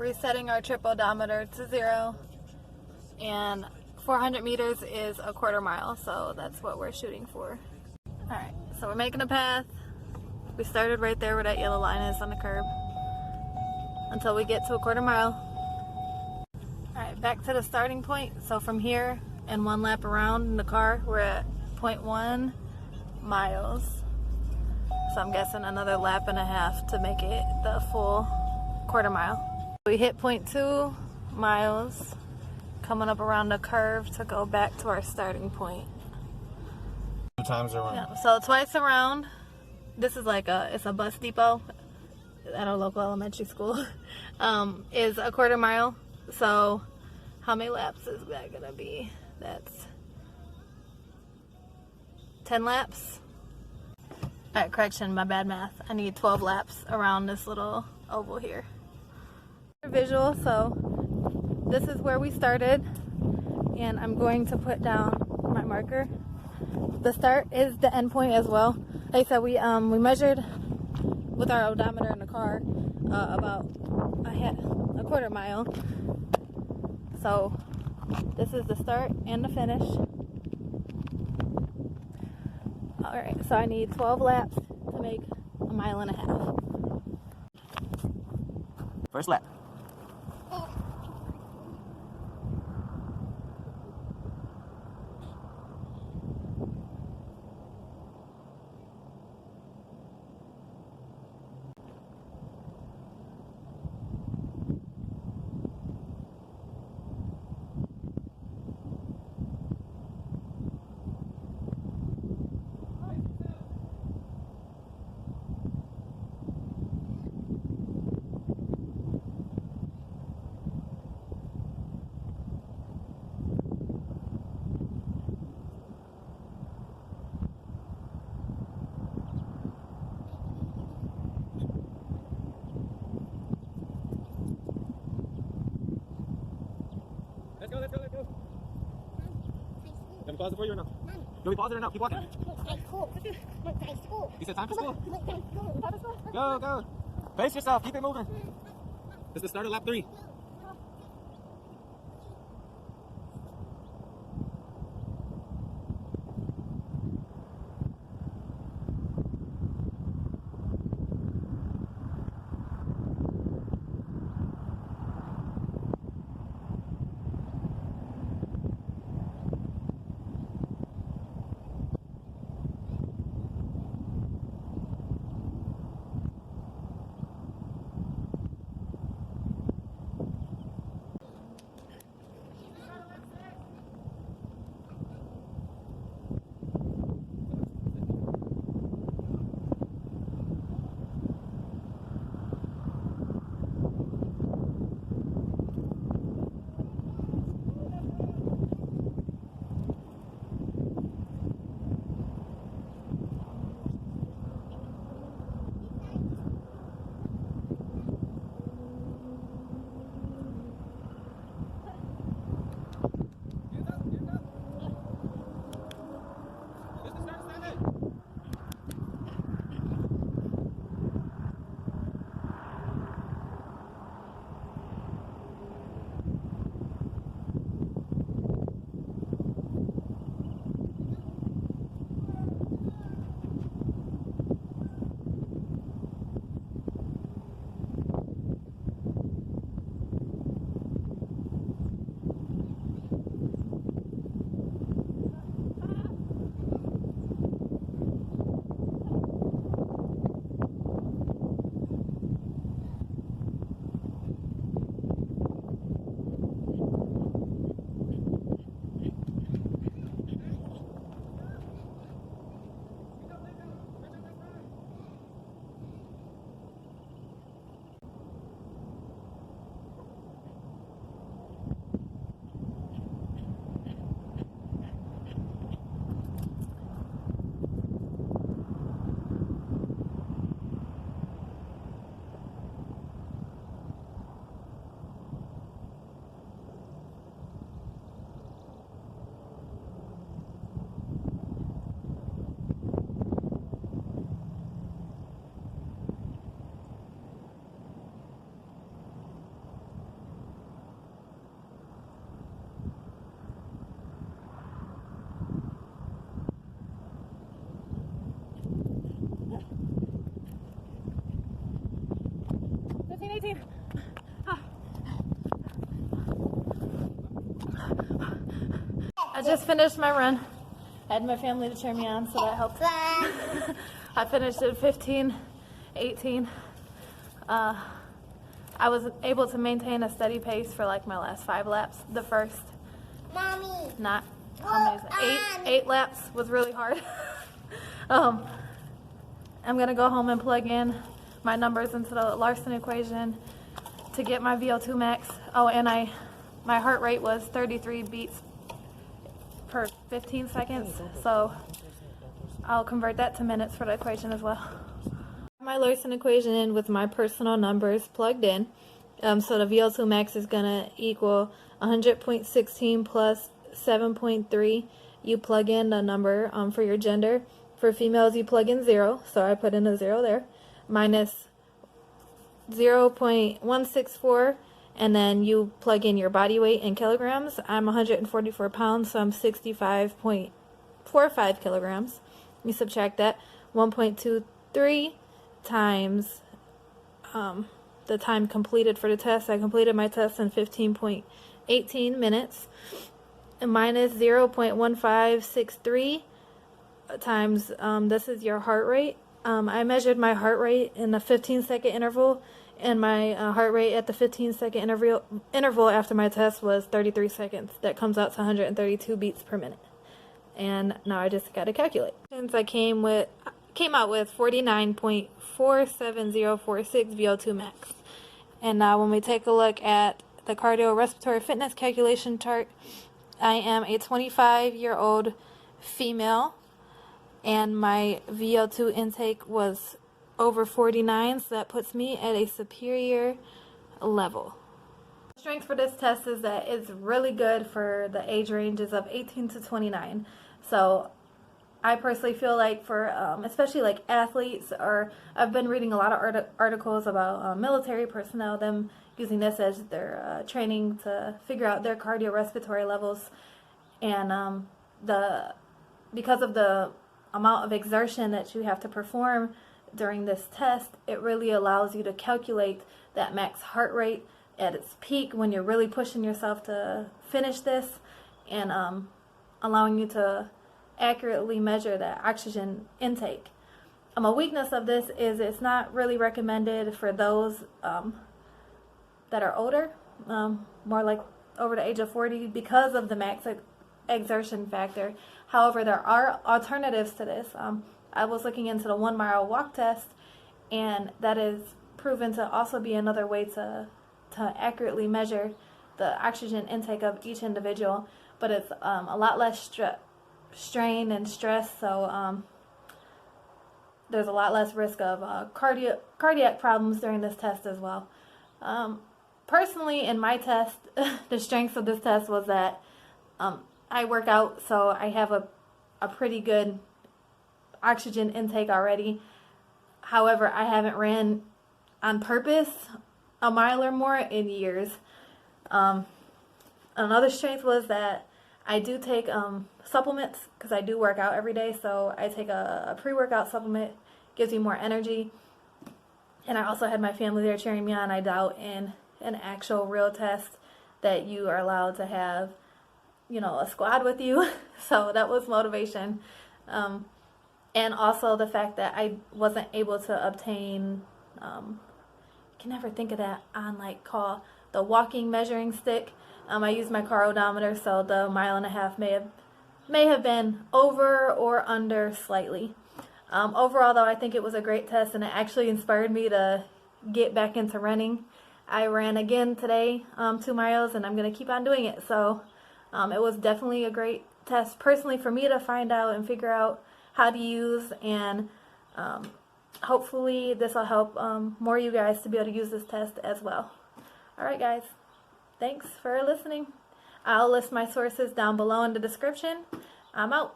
resetting our trip odometer to 0, and 400 meters is a quarter mile, so that's what we're shooting for. Alright, so we're making a path. We started right there where that yellow line is on the curb until we get to a quarter mile. Alright, back to the starting point. So from here and 1 lap around in the car, we're at 0.1 miles. So I'm guessing another lap and a half to make it the full quarter mile. We hit 0.2 miles, coming up around the curve to go back to our starting point. 2 times around. Yeah, so twice around. This is like it's a bus depot at our local elementary school. Is a quarter mile. So how many laps is that gonna be? That's 10 laps. Alright, correction, my bad math. I need 12 laps around this little oval here. Visual, so this is where we started, and I'm going to put down my marker. The start is the end point as well. Like I said, we measured with our odometer in the car about a quarter mile. So this is the start and the finish. Alright, so I need 12 laps to make a mile and a half. First lap. Let's go. Let me pause it for you or no? No, we pause it or no? Keep walking. You said time for school? Go. Pace yourself. Keep it moving. This is the start of lap 3. just finished my run. I had my family to cheer me on, so that helped. I finished at 15:18. I was able to maintain a steady pace for like my last 5 laps. The first, not how many? 8 laps was really hard. I'm gonna go home and plug in my numbers into the Larson equation to get my VO2 max. Oh, and my heart rate was 33 beats per 15 seconds, so I'll convert that to minutes for the equation as well. My Larson equation in with my personal numbers plugged in. So the VO2 max is gonna equal 100.16 plus 7.3. You plug in the number for your gender. For females, you plug in 0, so I put in a 0 there, minus 0.164, and then you plug in your body weight in kilograms. I'm 144 pounds, so I'm 65.45 kilograms. You subtract that, 1.23 times the time completed for the test. I completed my test in 15.18 minutes, and minus 0.1563 times, this is your heart rate. I measured my heart rate in a 15-second interval, and my heart rate at the 15-second interval after my test was 33 seconds. That comes out to 132 beats per minute. And now I just got to calculate. Since I came out with 49.47046 VO2 max. And now when we take a look at the cardiorespiratory fitness calculation chart, I am a 25-year-old female, and my VO2 intake was over 49, so that puts me at a superior level. The strength for this test is that it's really good for the age ranges of 18 to 29. So I personally feel like for especially like athletes, or I've been reading a lot of articles about military personnel, them using this as their training to figure out their cardiorespiratory levels, and because of the amount of exertion that you have to perform during this test, it really allows you to calculate that max heart rate at its peak when you're really pushing yourself to finish this, and allowing you to accurately measure the oxygen intake. A weakness of this is it's not really recommended for those that are older, more like over the age of 40, because of the max exertion factor. However, there are alternatives to this. I was looking into the 1 mile walk test, and that is proven to also be another way to accurately measure the oxygen intake of each individual, but it's a lot less strain and stress, so there's a lot less risk of cardiac problems during this test as well. Personally, in my test, the strengths of this test was that I work out, so I have a pretty good oxygen intake already. However, I haven't ran on purpose a mile or more in years. Another strength was that I do take supplements, because I do work out every day, so I take a pre-workout supplement, gives me more energy. And I also had my family there cheering me on. I doubt in an actual real test that you are allowed to have, you know, a squad with you. So that was motivation. And also the fact that I wasn't able to obtain, I can never think of that on call, the walking measuring stick. I used my car odometer, so the 1.5 miles may have been over or under slightly. Overall, though, I think it was a great test, and it actually inspired me to get back into running. I ran again today, 2 miles, and I'm going to keep on doing it. So it was definitely a great test, personally, for me to find out and figure out how to use, and hopefully this will help more of you guys to be able to use this test as well. Alright guys, thanks for listening. I'll list my sources down below in the description. I'm out.